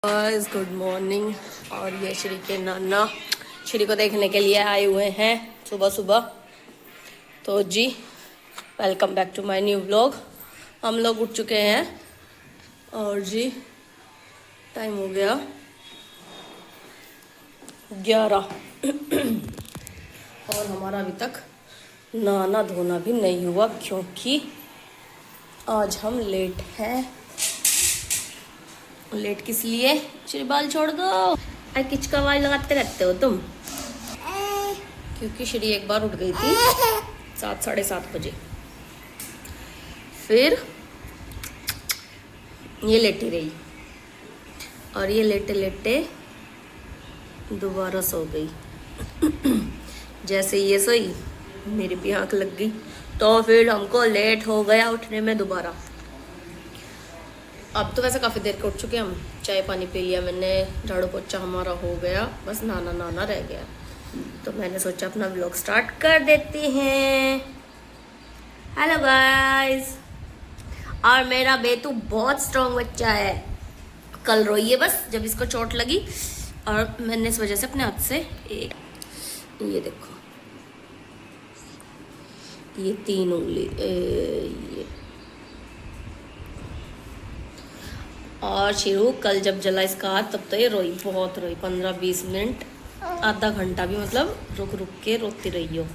Guys good morning. और ये श्री के नाना श्री को देखने के लिए आए हुए हैं सुबह सुबह। तो जी welcome back to my new vlog. हम लोग उठ चुके हैं और जी टाइम हो गया 11 और हमारा अभी तक नहाना धोना भी नहीं हुआ क्योंकि आज हम लेट हैं। लेट किस लिए? श्री बाल छोड़ दो, आई किचका आवाज लगाते रहते हो तुम। क्योंकि श्री एक बार उठ गई थी 7 साढ़े 7 बजे, फिर ये लेटी रही और ये लेटे लेटे दोबारा सो गई। जैसे ये सोई मेरी भी आंख लग गई, तो फिर हमको लेट हो गया उठने में दोबारा। अब तो वैसे काफ़ी देर के उठ चुके हैं हम। चाय पानी पी लिया मैंने, झाड़ू पोछा हमारा हो गया, बस नहाना रह गया। तो मैंने सोचा अपना व्लॉग स्टार्ट कर देते हैं। Hello guys. और मेरा बेटू बहुत स्ट्रॉन्ग बच्चा है। कल रोई है बस जब इसको चोट लगी और मैंने इस वजह से अपने हाथ से ये देखो ये 3 उंगली ये। और शिरू कल जब जला इसका हाथ तब तो ये रोई, बहुत रोई, 15-20 मिनट, आधा घंटा भी मतलब रुक रुक के रोती रही हो।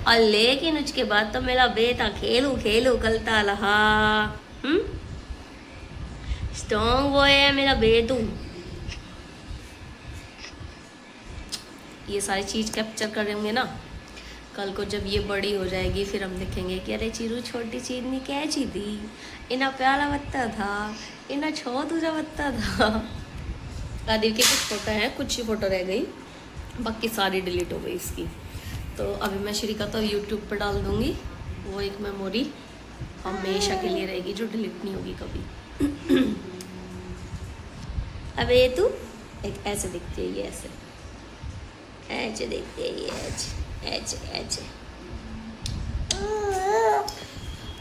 और लेकिन उसके बाद तो मेरा बेटा खेलू खेलू कलता रहा। स्ट्रॉन्ग बॉय है मेरा बेटू। ये सारी चीज कैप्चर करेंगे ना कल को जब ये बड़ी हो जाएगी, फिर हम देखेंगे कि अरे चिरू छोटी चीज नहीं कैची थी, इना प्यारा बच्चा था, इना छो दूजा बच्चा था। आदिव के कुछ फोटो हैं, कुछ ही फोटो रह गई, बाकी सारी डिलीट हो गई इसकी। तो अभी मैं श्री का तो यूट्यूब पर डाल दूंगी, वो एक मेमोरी हमेशा के लिए रहेगी जो डिलीट नहीं होगी कभी। अब ये तू एक ऐसे दिखती है, ये ऐसे ऐसे दिखती है, ये ऐसे ऐसे।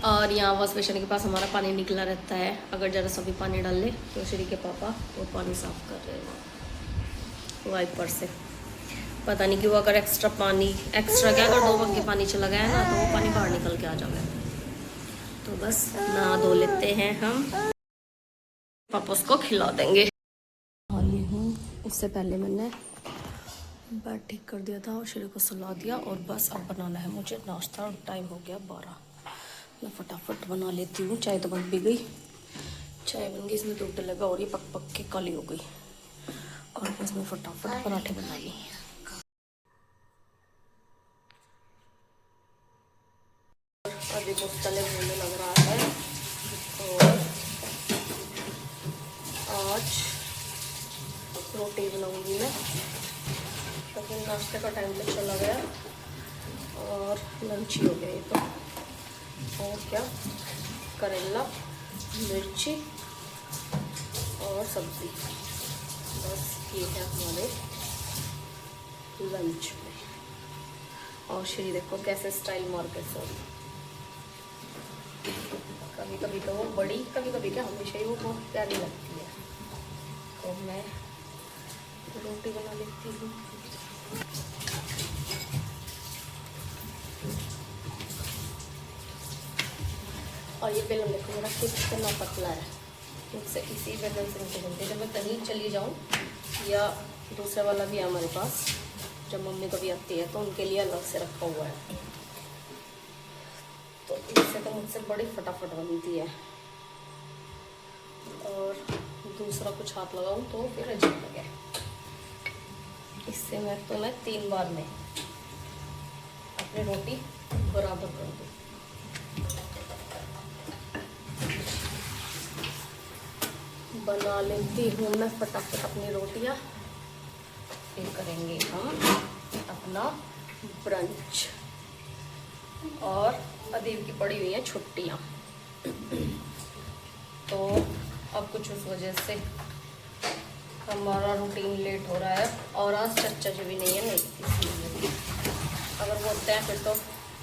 और यहाँ वॉश बेसिन के पास हमारा पानी निकला रहता है, अगर जरा सा भी पानी डाल ले तो श्री के पापा वो पानी साफ कर रहे हैं वाइपर से। पता नहीं क्यों, अगर एक्स्ट्रा क्या अगर 2 बग्गे पानी चला गया ना तो वो पानी बाहर निकल के आ जाएगा। तो बस नहा धो लेते हैं हम, पापा उसको खिला देंगे। और ये हूँ, उससे पहले मैंने बेड ठीक कर दिया था और श्री को सुला दिया और बस अब बनाना है मुझे नाश्ता। और टाइम हो गया 12। मैं फटाफट बना लेती हूँ। चाय तो बन भी गई, चाय बन गई, इसमें दूध डलेगा और ये पक पक के काली हो गई। और इसमें फटाफट पराठे बना ली। अभी कुछ तले भूनने लग रहा है। और आज रोटी बनाऊंगी मैं, लेकिन नाश्ते का टाइम तो चला गया और लंच ही हो गया ये तो। और क्या, करेला, मिर्ची और सब्जी, बस ये है हमारे लंच में। और श्री देखो कैसे स्टाइल मार के सो रही। कभी कभी तो वो बड़ी, कभी कभी क्या हमेशा ही वो बहुत प्यारी लगती है। तो मैं रोटी बना लेती हूँ। और ये बेलन देखो मेरा कितना पतला है, मुझसे इसी बेलन से मुझे बनती है। जब मैं कहीं चली जाऊँ या दूसरा वाला भी है हमारे पास, जब मम्मी कभी आती है तो उनके लिए अलग से रखा हुआ है। तो इससे तो मुझसे बड़ी फटाफट बनती है। और दूसरा कुछ हाथ लगाऊँ तो फिर अजीब लगे। इससे मैं 3 बार में अपनी रोटी बराबर कर दूँ। बना लेती हूँ मैं फटाफट अपनी रोटियाँ, फिर करेंगे हम अपना ब्रंच। और अदीब की पड़ी हुई हैं छुट्टियाँ, तो अब कुछ उस वजह से हमारा रूटीन लेट हो रहा है। और आज चच्चा जी भी नहीं है, नहीं इसलिए अगर वो होते हैं फिर तो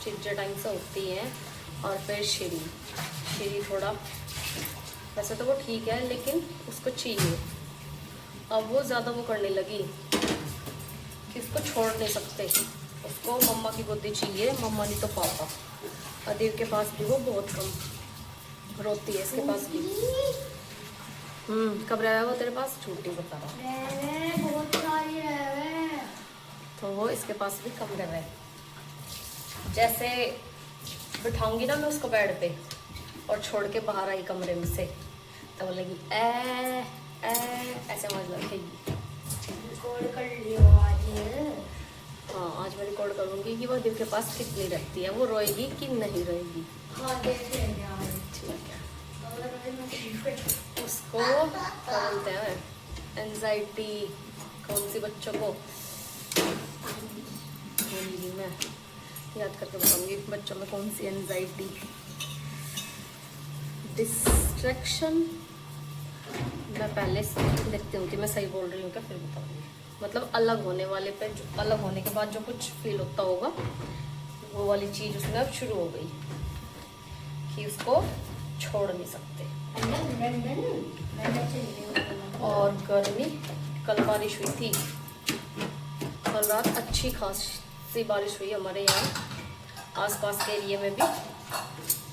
चिज्जा टाइम से होती हैं। और फिर श्री थोड़ा, वैसे तो वो ठीक है लेकिन उसको चाहिए अब वो ज़्यादा वो करने लगी कि उसको छोड़ नहीं सकते, उसको मम्मा की गोदी चाहिए, मम्मा नहीं तो पापा। अदीब के पास भी वो बहुत कम रोती है, इसके पास भी। कब रहा है वो तेरे पास? छुट्टी बता रहा बहुत सारी है, तो वो इसके पास भी कम रहा है। जैसे बिठाऊंगी ना मैं उसको बेड पे और छोड़ के बाहर आई कमरे में से, तो बोलेगी ए ऐसे आवाज लगेगी। रिकॉर्ड कर लियो आज। हाँ, आज मैं रिकॉर्ड करूंगी कि वो दिल के पास कितनी रहती है, वो रोएगी कि नहीं रोएगी। हाँ देख लेंगे आज। ठीक है। अगर उसको क्या बोलते हैं, एंजाइटी कौन सी बच्चों को, बोलूंगी मैं, याद करके बताऊंगी बच्चों में कौन सी एंजाइटी। डिस्ट्रैक्शन मैं पहले देखती हूँ कि मैं सही बोल रही हूँ क्या, फिर बताऊंगी। मतलब अलग होने वाले पे, जो अलग होने के बाद जो कुछ फील होता होगा, वो वाली चीज़ उसमें अब शुरू हो गई कि उसको छोड़ नहीं सकते। और गर्मी, कल बारिश हुई थी, कल रात अच्छी खासी बारिश हुई हमारे यहाँ आसपास के एरिया में भी,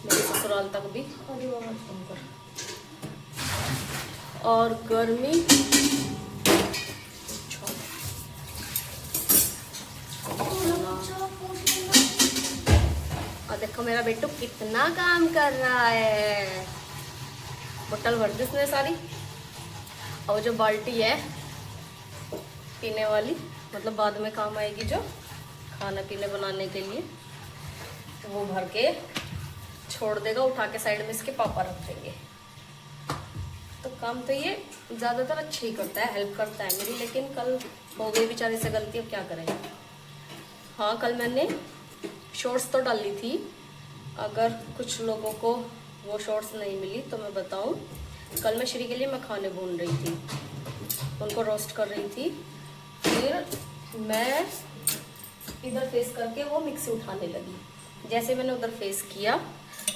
मेरे ससुराल तक भी। और गर्मी और देखो मेरा बेटू कितना काम कर रहा है। बोतल भर दी उसने सारी, और जो बाल्टी है पीने वाली, मतलब बाद में काम आएगी, जो खाना पीने बनाने के लिए, वो भर के छोड़ देगा, उठा के साइड में इसके पापा रख देंगे। तो काम तो ये ज़्यादातर अच्छे ही करता है, हेल्प करता है मेरी। लेकिन कल हो गई बेचारे से गलती, अब क्या करें। हाँ, कल मैंने शॉर्ट्स तो डाली थी, अगर कुछ लोगों को वो शॉर्ट्स नहीं मिली तो मैं बताऊं, कल मैं श्री के लिए मखाने भून रही थी, उनको रोस्ट कर रही थी, फिर मैं इधर फेस करके वो मिक्सी उठाने लगी। जैसे मैंने उधर फेस किया,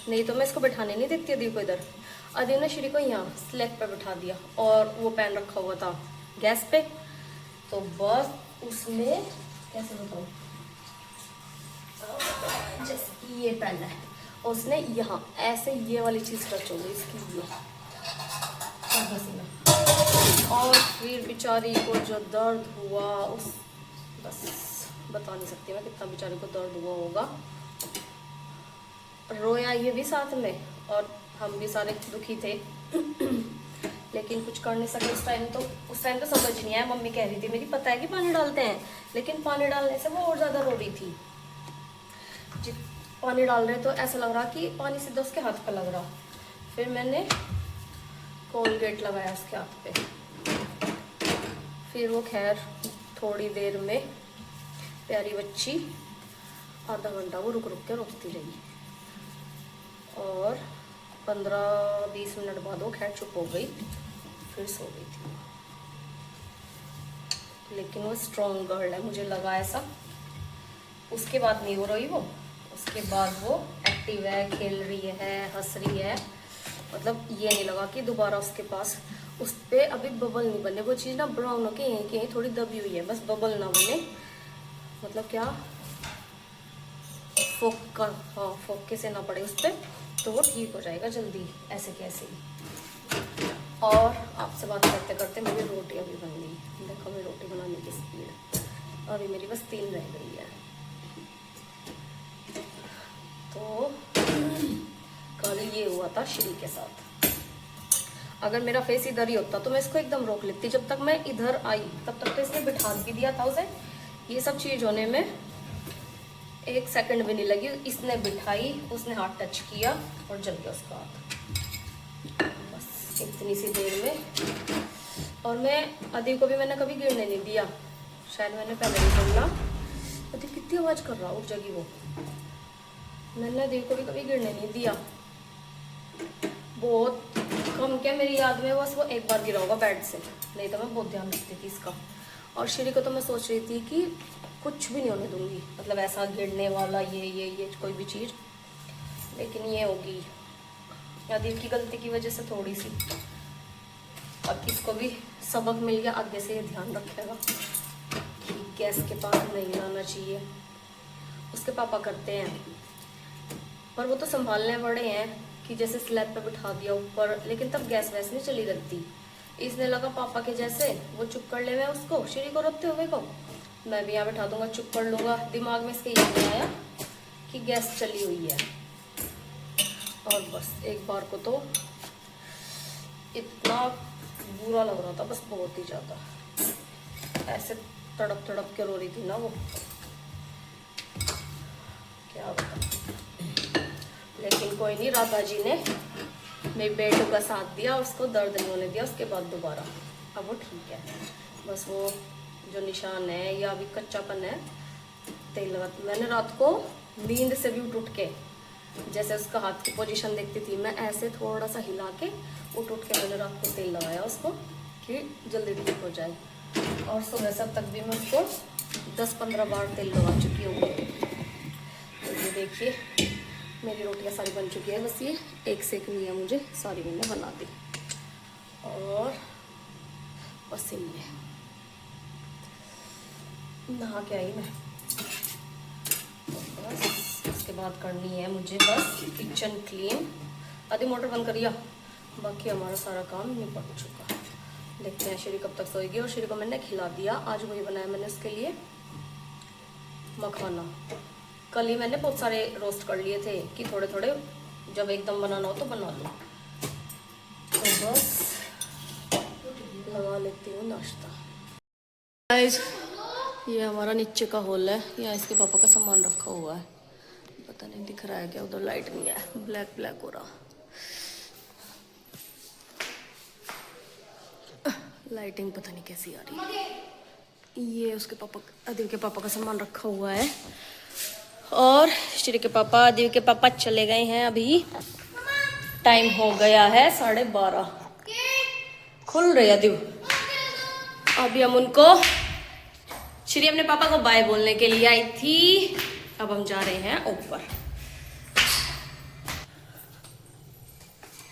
नहीं तो मैं इसको बैठाने नहीं देती अदीब को इधर, अदीब ने श्री को यहाँ स्लैब पर बैठा दिया, और वो पैन रखा हुआ था गैस पे, तो बस उसमें कैसे बताऊँ, जैसे कि ये पैन है, उसने यहाँ ऐसे ये वाली चीज़ टच हो गई इसकी, ये और फिर बेचारी को जो दर्द हुआ, उस बस बता नहीं सकती मैं कितना बेचारी को दर्द हुआ होगा। रोया ये भी साथ में, और हम भी सारे दुखी थे लेकिन कुछ कर नहीं सके उस टाइम। तो समझ नहीं आया, मम्मी कह रही थी मेरी, पता है कि पानी डालते हैं, लेकिन पानी डालने से वो और ज़्यादा रो रही थी। पानी डाल रहे तो ऐसा लग रहा कि पानी सीधा उसके हाथ पे लग रहा। फिर मैंने कोलगेट लगाया उसके हाथ पे, फिर वो खैर थोड़ी देर में प्यारी बच्ची आधा घंटा वो रुक रुक के रोकती रही, और 15-20 मिनट बाद वो खैर चुप हो गई, फिर सो गई थी। लेकिन वो स्ट्रॉन्ग गर्ल है, मुझे लगा ऐसा। उसके बाद नहीं हो रही वो, उसके बाद वो एक्टिव है, खेल रही है, हंस रही है। मतलब ये नहीं लगा कि दोबारा उसके पास, उस पर अभी बबल नहीं बने, वो चीज़ ना ब्राउन होके यहीं की थोड़ी दबी हुई है, बस बबल ना बने। मतलब क्या, हाँ फोके से ना पड़े उस पर, तो वो ठीक हो जाएगा जल्दी, ऐसे कैसे ही। और आपसे बात करते करते मेरी रोटी अभी बन गई, देखो मेरी रोटी बनाने की स्पीड, अभी मेरी बस 3 रह गई है। तो कल ये हुआ था श्री के साथ। अगर मेरा फेस इधर ही होता तो मैं इसको एकदम रोक लेती, जब तक मैं इधर आई तब तक तो इसने बिठा भी दिया था उसे। ये सब चीज़ होने में 1 सेकंड भी नहीं लगी, इसने बिठाई, उसने हाथ टच किया और जल गया उसका हाथ, बस इतनी सी देर में। और मैं अदीब को भी मैंने कभी गिरने नहीं दिया, शायद मैंने पहले नहीं बोला। अदीब कितनी आवाज़ कर रहा, उठ जाएगी वो। मैंने अदीब को भी कभी गिरने नहीं दिया, बहुत कम, क्या मेरी याद में बस वो 1 बार गिरा होगा बेड से, नहीं तो मैं बहुत ध्यान रखती थी इसका। और श्री को तो मैं सोच रही थी कि कुछ भी नहीं होने दूंगी, मतलब ऐसा गिरने वाला ये कोई भी चीज़, लेकिन ये होगी अदीब की गलती की वजह से थोड़ी सी। अब इसको भी सबक मिल गया, आगे से ये ध्यान रखेगा कि गैस के पास नहीं लाना चाहिए। उसके पापा करते हैं, पर वो तो संभालने बड़े हैं कि जैसे स्लैब पे बिठा दिया ऊपर, लेकिन तब गैस वैस नहीं चली रहती। इसने लगा पापा के जैसे वो चुप कर ले, मैं उसको श्री को रोते हुए को मैं भी यहाँ बिठा दूंगा, चुप कर लूँगा। दिमाग में इसके ये नहीं आया कि गैस चली हुई है। और बस एक बार को तो इतना बुरा लग रहा था, बस बहुत ही ज़्यादा, ऐसे तड़प तड़प के रो रही थी ना वो, क्या बता। लेकिन कोई नहीं, राधा जी ने मेरी बेटू का साथ दिया, उसको दर्द नहीं होने दिया। उसके बाद दोबारा अब वो ठीक है। बस वो जो निशान है या अभी कच्चापन है, तेल लगा। मैंने रात को नींद से भी उठ के जैसे उसका हाथ की पोजीशन देखती थी, मैं ऐसे थोड़ा सा हिला के उठ के मैंने रात को तेल लगाया उसको कि जल्दी ठीक हो जाए। और सुबह सब तक भी मैं उसको 10-15 बार तेल लगा चुकी हूँ। तो ये देखिए मेरी रोटियां सारी बन चुकी है, बस ये एक सेकनी है, मुझे सारी मैंने बना दी। और पसीने नहा के आई मैं। बस इसके बाद करनी है मुझे बस किचन क्लीन। आधी मोटर बंद करिया, बाकी हमारा सारा काम निपट चुका। देखते हैं श्री कब तक सोएगी। और श्री को मैंने खिला दिया, आज वही बनाया मैंने उसके लिए मखाना। कल ही मैंने बहुत सारे रोस्ट कर लिए थे कि थोड़े थोड़े जब एकदम बनाना हो तो बना लो। तो बस लगा लेती हूँ नाश्ता। गाइस ये हमारा नीचे का हॉल है, यहाँ इसके पापा का सामान रखा हुआ है। पता नहीं दिख रहा है क्या, उधर लाइट नहीं है, ब्लैक ब्लैक हो रहा। लाइटिंग पता नहीं कैसी आ रही है। ये उसके पापा, अदिव के पापा का सामान रखा हुआ है। और श्री के पापा, अदिव के पापा चले गए हैं अभी। टाइम हो गया है 12:30। खुल रही अदिव। अभी हम उनको, श्री अपने पापा को बाय बोलने के लिए आई थी। अब हम जा रहे हैं ऊपर।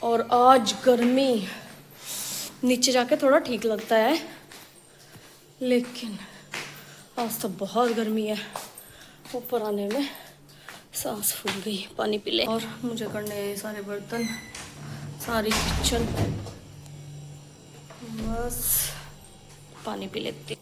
और आज गर्मी, नीचे जाके थोड़ा ठीक लगता है, लेकिन आज तो बहुत गर्मी है। ऊपर आने में सांस फूल गई। पानी पी ले। और मुझे करने हैं सारे बर्तन, सारी किचन। बस पानी पी लेती।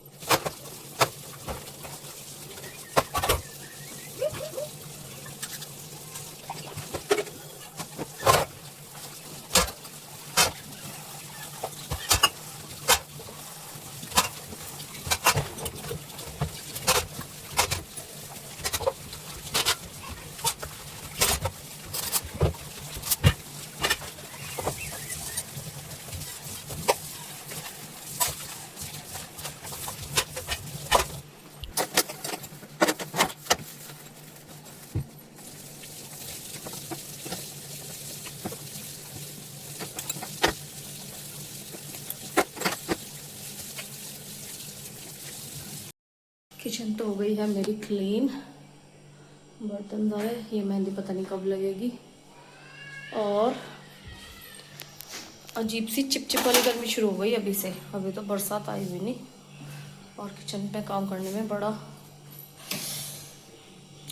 किचन तो हो गई है मेरी क्लीन, बर्तन सारे। ये मेहंदी पता नहीं कब लगेगी। और अजीब सी चिपचिप वाली गर्मी शुरू हो गई अभी से। अभी तो बरसात आई हुई नहीं। और किचन पे काम करने में बड़ा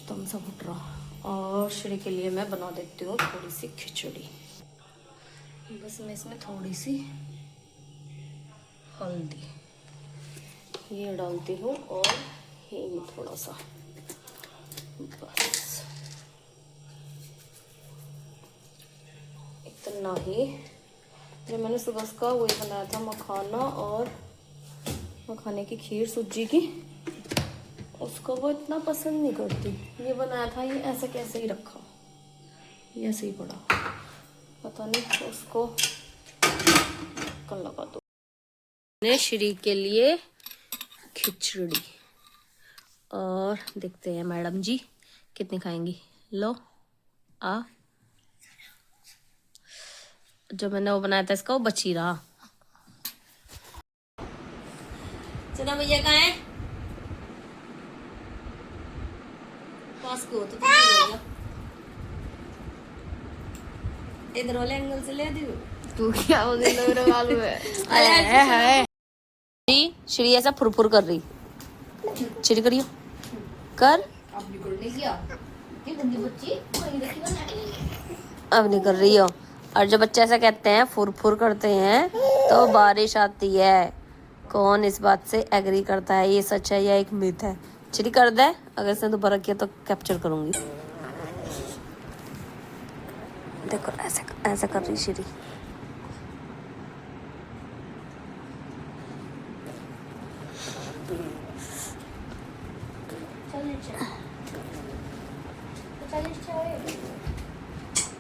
दम सा घुट रहा। और श्री के लिए मैं बना देती हूँ थोड़ी सी खिचड़ी। बस मैं इसमें थोड़ी सी हल्दी ये डालती हूँ और हींग थोड़ा सा, बस इतना ही। जो मैंने सुबह का वही बनाया था, मखाना और मखाने की खीर सूजी की, उसको वो इतना पसंद नहीं करती। ये बनाया था, ये ऐसे कैसे ही रखा, ये ऐसे ही पड़ा, पता नहीं उसको कल लगा दो। मैंने श्री के लिए खिचड़ी। और देखते हैं मैडम जी कितनी खाएंगी। लो आ, जो मैंने वो बनाया था इसका वो बची रहा। चलो भैया कहाँ है? पास को तो इधर वाले एंगल से ले दी। तू क्या बोल रहा है मालूम है जी श्री ऐसा फुरफुर कर रही। श्री करियो कर। अब निकलने किया ये गंदी बच्ची कहीं देखी ना अब नहीं कर रही हो। और जो बच्चे ऐसा कहते हैं फुरफुर करते हैं तो बारिश आती है। कौन इस बात से एग्री करता है, ये सच है या एक मिथ है? श्री कर दे, अगर इसने दोबारा किया तो कैप्चर करूंगी। देखो ऐसे ऐसे कर रही श्री। चल चल चल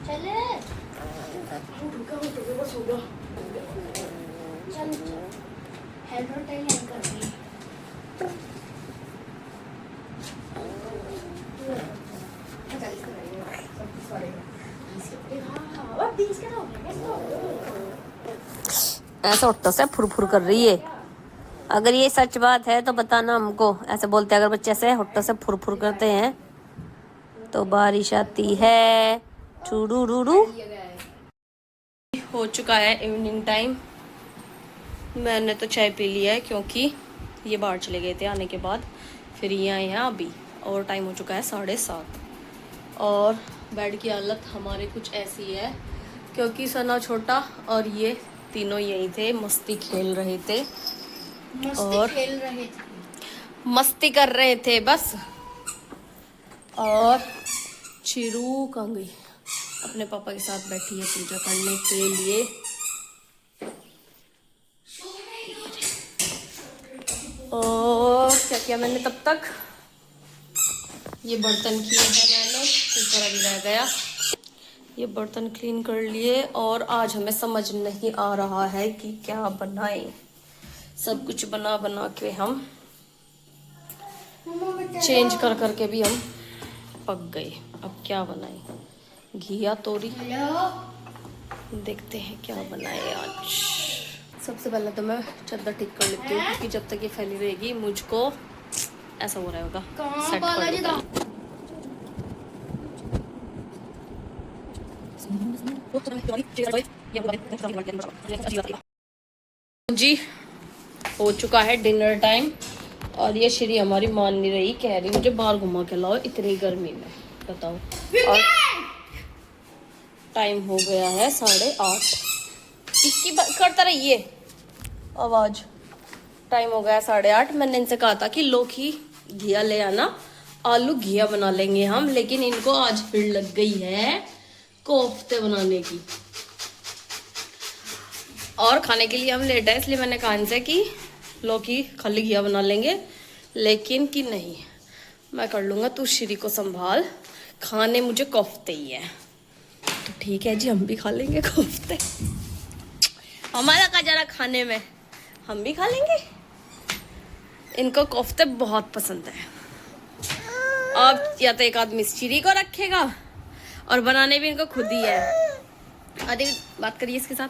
चल हेलो टाइम कर रही ऐसा उठो से फुरफुर कर रही है। अगर ये सच बात है तो बताना हमको। ऐसे बोलते हैं अगर बच्चे ऐसे होठों से फुरफुर करते हैं तो बारिश आती है। टूडू हो चुका है इवनिंग टाइम। मैंने तो चाय पी ली है क्योंकि ये बाहर चले गए थे आने के बाद, फिर ये आए हैं अभी और टाइम हो चुका है 7:30। और बेड की हालत हमारे कुछ ऐसी है क्योंकि सना छोटा और ये तीनों यही थे, मस्ती खेल रहे थे और खेल रहे थे मस्ती कर रहे थे बस। और चिरू कहाँ गई? अपने पापा के साथ बैठी है पूजा करने के लिए। और क्या किया मैंने तब तक? ये बर्तन किए हैं मैंने, ऊपर अभी रह गया। ये बर्तन क्लीन कर लिए और आज हमें समझ नहीं आ रहा है कि क्या बनाएं। सब कुछ बना बना के हम चेंज कर करके भी हम पक गए। अब क्या बनाएं? घिया तोरी, देखते हैं क्या बनाए आज। सबसे पहले तो मैं चादर ठीक कर लेती हूँ क्योंकि जब तक ये फैली रहेगी मुझको ऐसा हो रहा होगा सेट कर दूँ। जी हो चुका है डिनर टाइम और ये श्री हमारी मान नहीं रही, कह रही मुझे बाहर घुमा के लाओ इतनी गर्मी में, बताओ। और टाइम हो गया है 8:30। इसकी करता रहिए आवाज। टाइम हो गया 8:30। मैंने इनसे कहा था कि लौकी घिया ले आना, आलू घिया बना लेंगे हम, लेकिन इनको आज फिर लग गई है कोफ्ते बनाने की। और खाने के लिए हम लेट है इसलिए मैंने कहा इनसे कि लौकी खाली घिया बना लेंगे, लेकिन कि नहीं मैं कर लूँगा, तू श्री को संभाल, खाने मुझे कोफ्ते ही है। तो ठीक है जी, हम भी खा लेंगे कोफ्ते। हमारा का जरा खाने में हम भी खा लेंगे। इनको कोफ्ते बहुत पसंद है। अब या तो एक आदमी श्री को रखेगा और बनाने भी इनको खुद ही है। अरे बात करिए इसके साथ।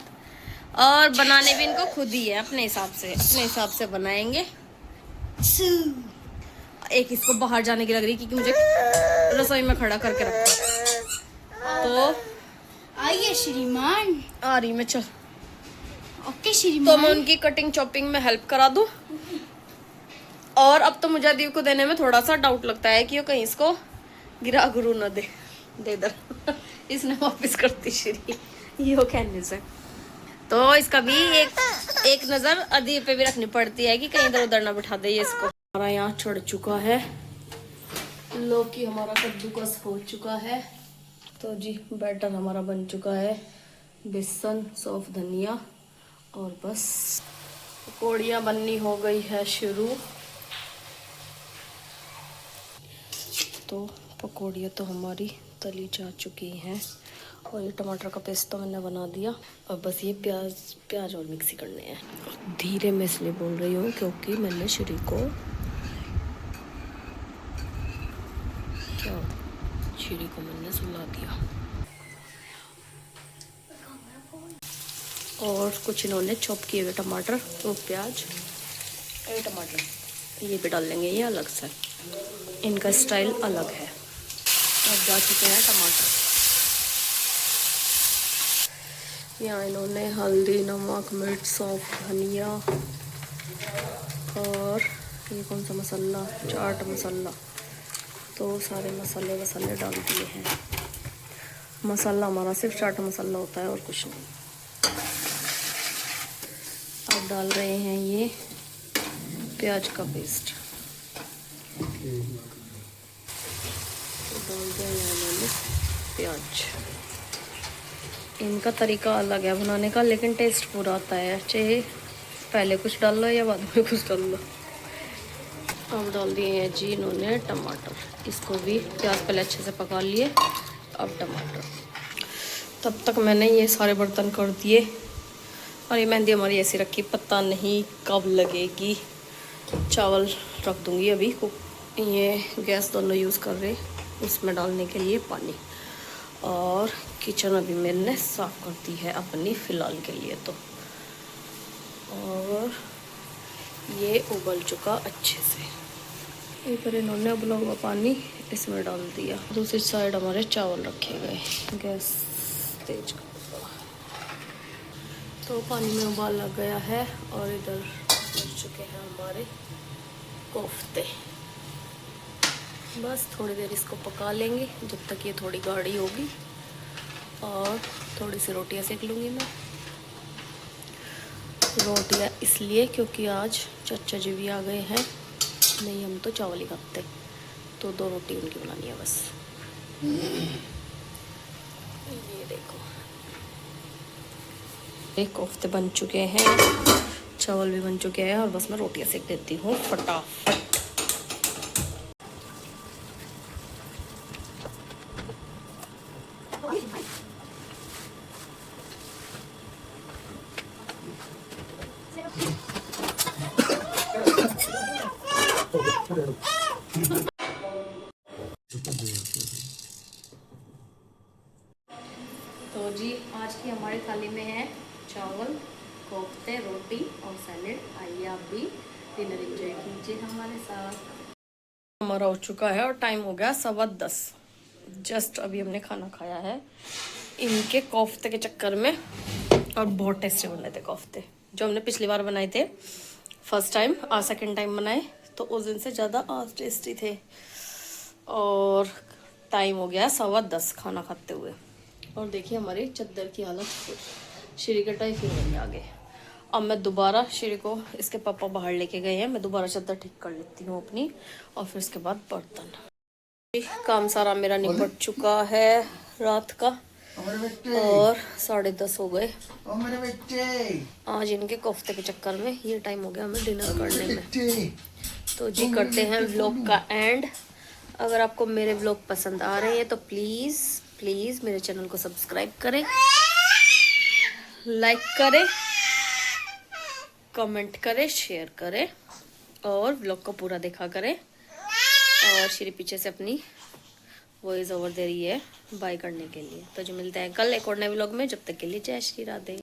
और बनाने भी इनको खुद ही है, अपने हिसाब से बनाएंगे। एक इसको बाहर जाने की लग रही क्योंकि मुझे रसोई में खड़ा करके रखा। तो आइए श्रीमान। आ रही मैं, चल। ओके श्रीमान। तो मैं उनकी कटिंग चॉपिंग में हेल्प करा दूं। और अब तो मुझे दीव को देने में थोड़ा सा डाउट लगता है कि वो कहीं इसको गिरा गुरु न दे इधर। इसने वापस करती श्री, ये कहने से तो इसका भी एक नजर अदीब पे भी रखनी पड़ती है कि कहीं इधर उधर ना बिठा दे ये इसको। हमारा यहाँ चढ़ चुका है लौकी, हमारा कद्दूकस हो चुका है। तो जी बैटर हमारा बन चुका है, बेसन सौंफ धनिया और बस पकौड़ियाँ बननी हो गई है शुरू। तो पकौड़ियाँ तो हमारी तली जा चुकी हैं और ये टमाटर का पेस्ट तो मैंने बना दिया। अब बस ये प्याज और मिक्सी करने हैं। धीरे में इसलिए बोल रही हूँ क्योंकि मैंने श्री को मैंने सुला दिया। और कुछ इन्होंने चॉप किए हुए टमाटर और प्याज, ये टमाटर ये भी डाल लेंगे, ये अलग से, इनका स्टाइल अलग है। अब जा चुके हैं टमाटर। यहाँ इन्होंने हल्दी, नमक, मिर्च, सौंफ, धनिया और ये कौन सा मसाला, चाट मसाला, तो सारे मसाले वसाले डाल दिए हैं। मसाला हमारा सिर्फ चाट मसाला होता है और कुछ नहीं। अब डाल रहे हैं ये प्याज का पेस्ट, तो डाल दिया यहाँ मैंने प्याज। इनका तरीका अलग है बनाने का, लेकिन टेस्ट पूरा आता है, चाहे पहले कुछ डाल लो या बाद में कुछ डाल लो। अब डाल दिए हैं जी इन्होंने टमाटर, इसको भी प्याज पहले अच्छे से पका लिए, अब टमाटर। तब तक मैंने ये सारे बर्तन कर दिए और ये मेहंदी हमारी ऐसी रखी, पता नहीं कब लगेगी। चावल रख दूँगी अभी, ये गैस दोनों यूज़ कर रहे, उसमें डालने के लिए पानी। और किचन अभी मैंने साफ़ कर दी है अपनी फ़िलहाल के लिए तो। और ये उबल चुका अच्छे से। एक बार इन्होंने उबला हुआ पानी इसमें डाल दिया। दूसरी साइड हमारे चावल रखे गए, गैस तेज कर दो। तो पानी में उबाल लग गया है और इधर लग चुके हैं हमारे कोफ्ते। बस थोड़ी देर इसको पका लेंगे जब तक ये थोड़ी गाढ़ी होगी, और थोड़ी सी रोटियां सेक लूँगी मैं। रोटियां इसलिए क्योंकि आज चाचा जी भी आ गए हैं, नहीं हम तो चावल ही खाते, तो 2 रोटी उनकी बनानी है बस। ये देखो एक कोफ्ते बन चुके हैं, चावल भी बन चुके हैं, और बस मैं रोटियां सेक देती हूँ फटाफट। तो जी आज की हमारी थाली में है चावल, कोफ्ते, रोटी और सैलेड। आइए आप भी डिनर एंजॉय कीजिए हमारे साथ। हमारा हो चुका है और टाइम हो गया 10:15। जस्ट अभी हमने खाना खाया है इनके कोफ्ते के चक्कर में, और बहुत टेस्टी बने थे कोफ्ते जो हमने पिछली बार बनाए थे फर्स्ट टाइम, आज सेकेंड टाइम बनाए तो उस दिन से ज़्यादा आज टेस्टी थे। और टाइम हो गया 10:15 खाना खाते हुए, और देखिए हमारी चादर की हालत, श्री का टाइफाइड होने आ गए। अब मैं दोबारा श्री को, इसके पापा बाहर लेके गए हैं, मैं दोबारा चादर ठीक कर लेती हूँ अपनी, और फिर उसके बाद बर्तन। काम सारा मेरा निपट चुका है रात का, और 10:30 हो गए। आज इनके कोफ्ते के चक्कर में ये टाइम हो गया हमें डिनर करने में। तो जी करते हैं व्लॉग का एंड। अगर आपको मेरे व्लॉग पसंद आ रहे हैं तो प्लीज़ मेरे चैनल को सब्सक्राइब करें, लाइक करें, कमेंट करें, शेयर करें, और व्लॉग को पूरा देखा करें। और श्री पीछे से अपनी वॉइस ओवर दे रही है बाय करने के लिए। तो जो मिलते हैं कल एक और नए व्लॉग में, जब तक के लिए जय श्री राधे।